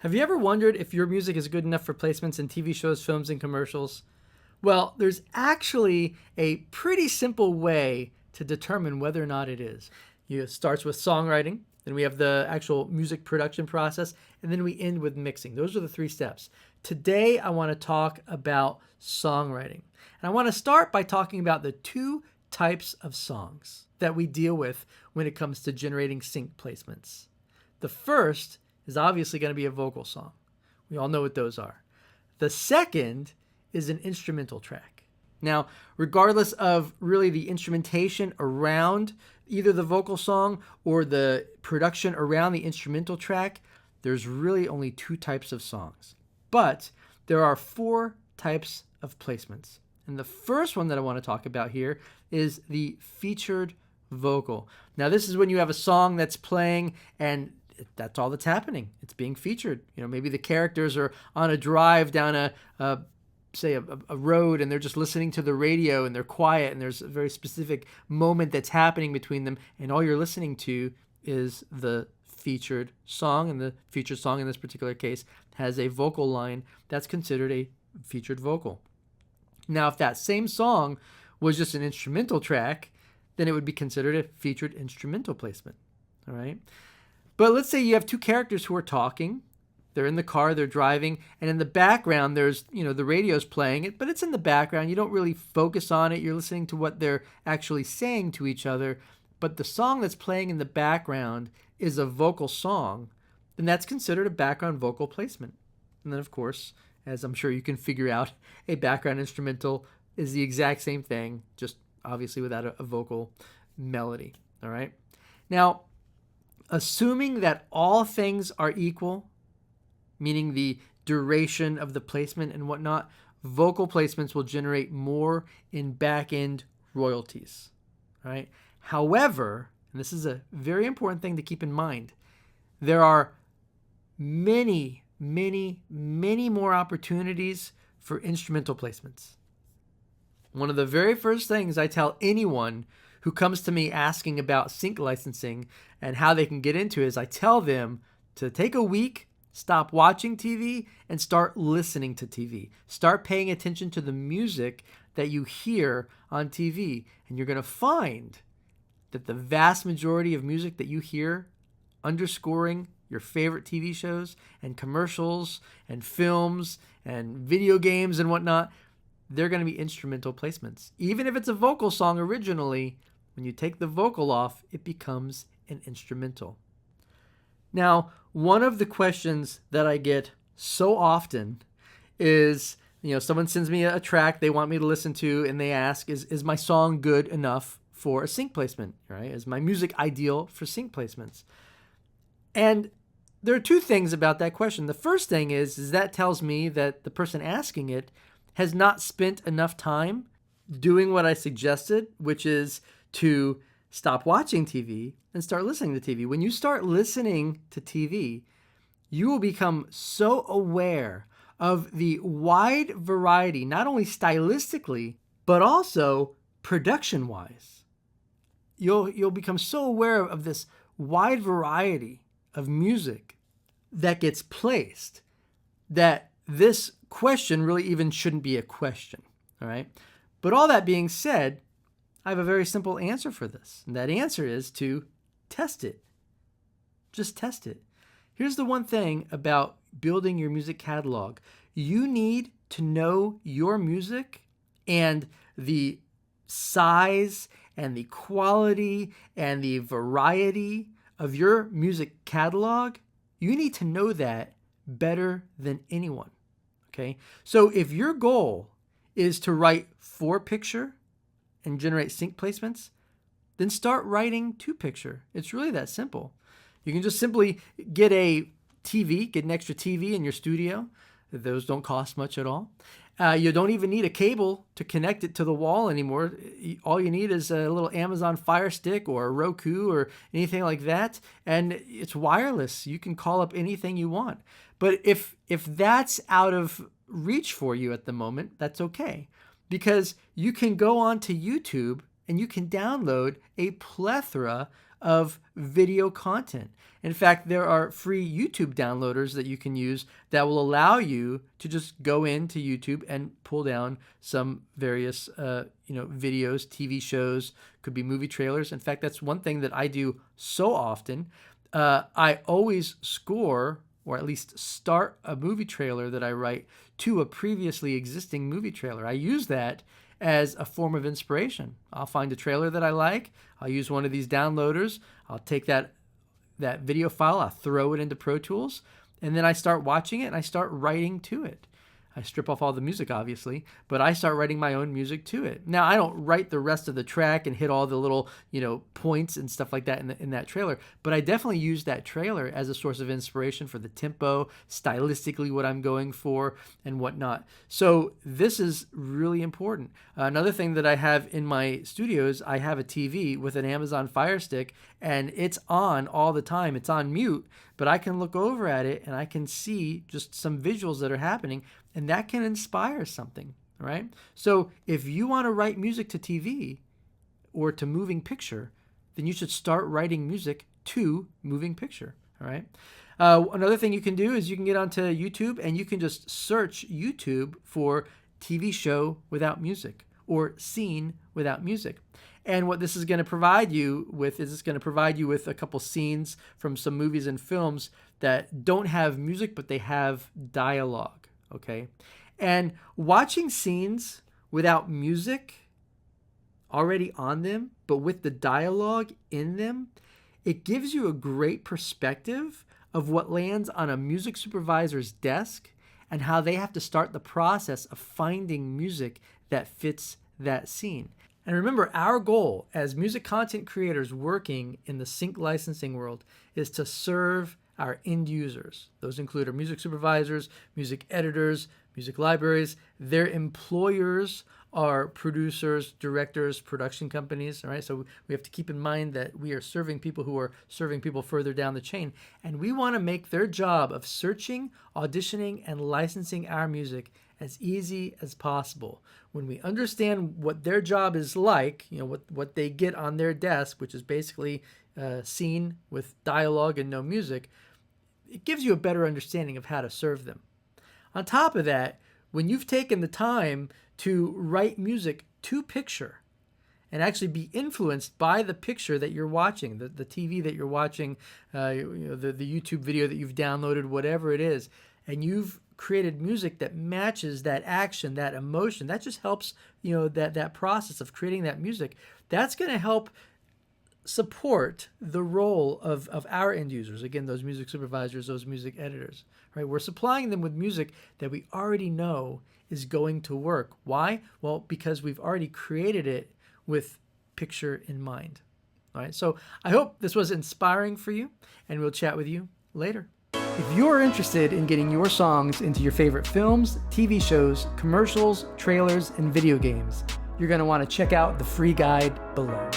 Have you ever wondered if your music is good enough for placements in TV shows, films, and commercials? Well, there's actually a pretty simple way to determine whether or not it is. It starts with songwriting, then we have the actual music production process, and then we end with mixing. Those are the three steps. Today, I want to talk about songwriting. And I want to start by talking about the two types of songs that we deal with when it comes to generating sync placements. The first is obviously going to be a vocal song. We all know what those are. The second is an instrumental track. Now, regardless of really the instrumentation around either the vocal song or the production around the instrumental track, there's really only two types of songs. But there are four types of placements. And the first one that I want to talk about here is the featured vocal. Now, this is when you have a song that's playing and that's all that's happening. It's being featured. Maybe the characters are on a drive down a road and they're just listening to the radio and they're quiet and there's a very specific moment that's happening between them and all you're listening to is the featured song, and the featured song in this particular case has a vocal line that's considered a featured vocal. Now, if that same song was just an instrumental track, then it would be considered a featured instrumental placement. All right. But let's say you have two characters who are talking. They're in the car, they're driving, and in the background there's, the radio's playing it, but it's in the background. You don't really focus on it. You're listening to what they're actually saying to each other. But the song that's playing in the background is a vocal song, then that's considered a background vocal placement. And then, of course, as I'm sure you can figure out, a background instrumental is the exact same thing, just obviously without a vocal melody. All right. Now, assuming that all things are equal, meaning the duration of the placement and whatnot, vocal placements will generate more in back-end royalties. All right. However, and this is a very important thing to keep in mind, there are many, many, many more opportunities for instrumental placements. One of the very first things I tell anyone who comes to me asking about sync licensing and how they can get into it is I tell them to take a week, stop watching TV, and start listening to TV. Start paying attention to the music that you hear on TV. And you're going to find that the vast majority of music that you hear underscoring your favorite TV shows and commercials and films and video games and whatnot, they're going to be instrumental placements. Even if it's a vocal song originally, when you take the vocal off, it becomes an instrumental. Now, one of the questions that I get so often is, someone sends me a track they want me to listen to and they ask, is my song good enough for a sync placement, right? Is my music ideal for sync placements? And there are two things about that question. The first thing is that tells me that the person asking it has not spent enough time doing what I suggested, which is to stop watching TV and start listening to TV. When you start listening to TV, you will become so aware of the wide variety, not only stylistically, but also production-wise. You'll become so aware of this wide variety of music that gets placed that this question really even shouldn't be a question, all right? But all that being said, I have a very simple answer for this. And that answer is to test it. Just test it. Here's the one thing about building your music catalog. You need to know your music and the size and the quality and the variety of your music catalog. You need to know that better than anyone. Okay? So if your goal is to write 4-picture and generate sync placements, then start writing 2-picture. It's really that simple. You can just simply get an extra TV in your studio. Those don't cost much at all. You don't even need a cable to connect it to the wall anymore. All you need is a little Amazon Fire Stick or a Roku or anything like that, and it's wireless. You can call up anything you want. But if that's out of reach for you at the moment, that's okay, because you can go on to YouTube and you can download a plethora of video content. In fact, there are free YouTube downloaders that you can use that will allow you to just go into YouTube and pull down some various videos, TV shows, could be movie trailers. In fact, that's one thing that I do so often. I always score, or at least start, a movie trailer that I write to a previously existing movie trailer. I use that as a form of inspiration. I'll find a trailer that I like. I'll use one of these downloaders. I'll take that video file, I'll throw it into Pro Tools, and then I start watching it and I start writing to it. I strip off all the music, obviously, but I start writing my own music to it. Now, I don't write the rest of the track and hit all the little, points and stuff like that in that trailer, but I definitely use that trailer as a source of inspiration for the tempo, stylistically what I'm going for, and whatnot. So this is really important. Another thing that I have in my studio is I have a TV with an Amazon Fire Stick, and it's on all the time. It's on mute, but I can look over at it and I can see just some visuals that are happening, and that can inspire something, right? So if you want to write music to TV or to moving picture, then you should start writing music to moving picture, all right? Another thing you can do is you can get onto YouTube and you can just search YouTube for TV show without music or scene without music. And what this is going to provide you with is it's going to provide you with a couple scenes from some movies and films that don't have music, but they have dialogue, okay? And watching scenes without music already on them, but with the dialogue in them, it gives you a great perspective of what lands on a music supervisor's desk and how they have to start the process of finding music that fits that scene. And remember, our goal as music content creators working in the sync licensing world is to serve our end users. Those include our music supervisors, music editors, music libraries. Their employers are producers, directors, production companies. All right, so we have to keep in mind that we are serving people who are serving people further down the chain. And we want to make their job of searching, auditioning, and licensing our music as easy as possible. When we understand what their job is like, what they get on their desk, which is basically a scene with dialogue and no music, it gives you a better understanding of how to serve them. On top of that, when you've taken the time to write music to picture and actually be influenced by the picture that you're watching, the TV that you're watching, the YouTube video that you've downloaded, whatever it is, and you've created music that matches that action, that emotion, that just helps, that process of creating that music. That's going to help support the role of our end users. Again, those music supervisors, those music editors, right? We're supplying them with music that we already know is going to work. Why? Well, because we've already created it with picture in mind. All right. So I hope this was inspiring for you, and we'll chat with you later. If you're interested in getting your songs into your favorite films, TV shows, commercials, trailers, and video games, you're going to want to check out the free guide below.